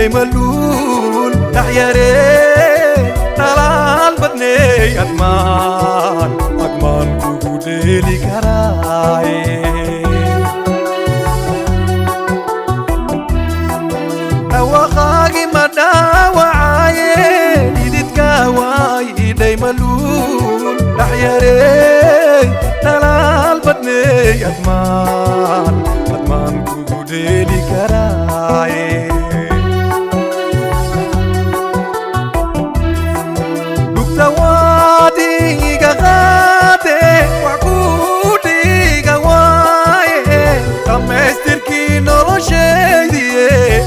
ملول تحياري نلال بدني أدمان كودي لي كراي أوخاقي مداوعاي إيديت كاواي إيدي ملول تحياري نلال بدني أدمان كودي لي كراي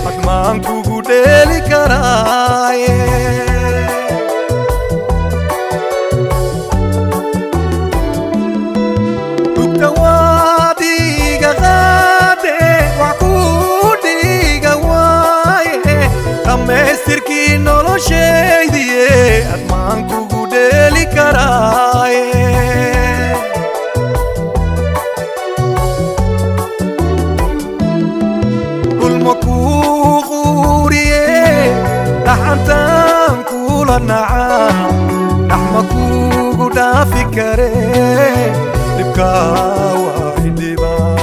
Adman kugu deli karaye Duktawadi gagade wakudi gawaye Kamestir ki nolo sheydiye Adman kugu deli karaye لحنتان كل النعام لحمكو قدا فكري تبقى واحد با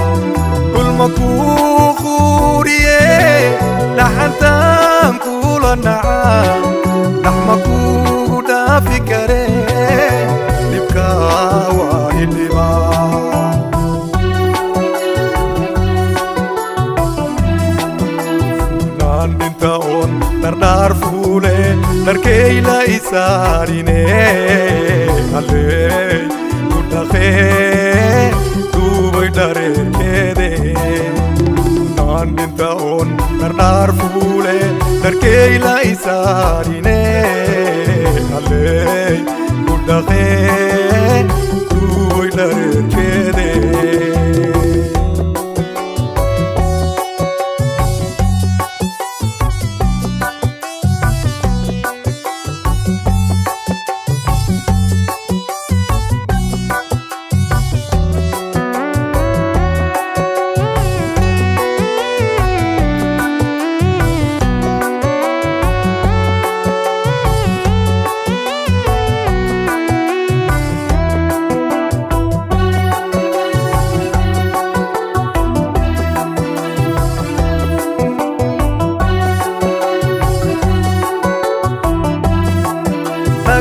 كل مكو خوريه لحنتان كل النعام لحمكو قدا فكري تبقى واحد با Dar fule dar keila isarine ale utakhe tu boy dare kede nan dintaon dar fule dar keila isarine ale utakhe tu boy dare kede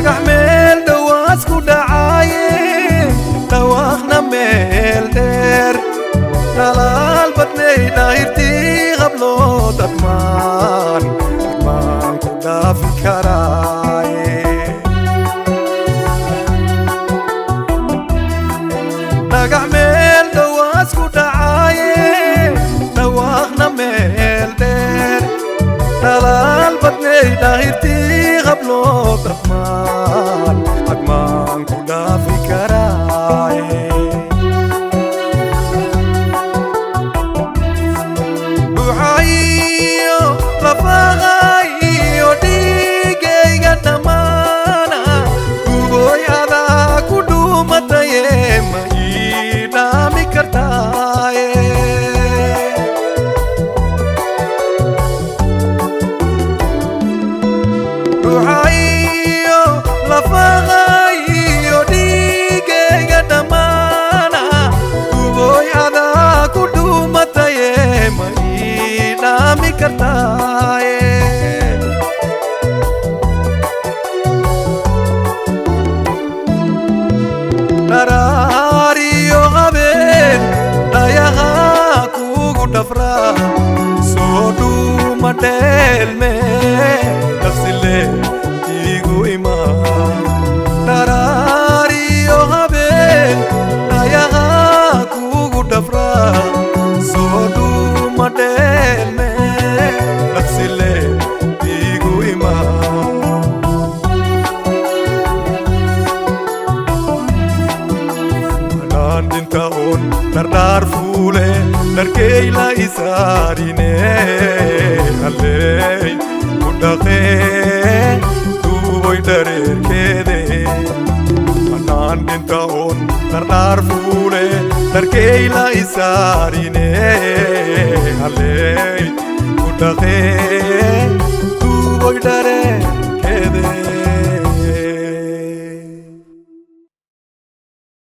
أحمل دواس كودا عايم دواخنا ميل دير نلال بطني دايرتي غبلو أدمان كودا في كراي أحمل دواس كودا عايم دواخنا ميل دير نلال بطني دايرتي غبلو أدمان كودا في كراي وعيو لفاغايو ديجي غدمانا كوبوي هذا كودو متايم يدامي كرتاي Lafagayo dige gadamana Kuboy ada kudu mataye Maina mikartaye Narariyo haben Dayaha kugu tafra Sodu matel me Nafsile Igu iman Narariyo haben Dayaha kugu tafra Sodu matel me Nafsile Igu iman Manan dintaon Dar fule Dar keila isarine Alei Kudakhe Tu boy dare kede Manan dintaon Dar fule Dar keila isarine Alei Kudakhe goydare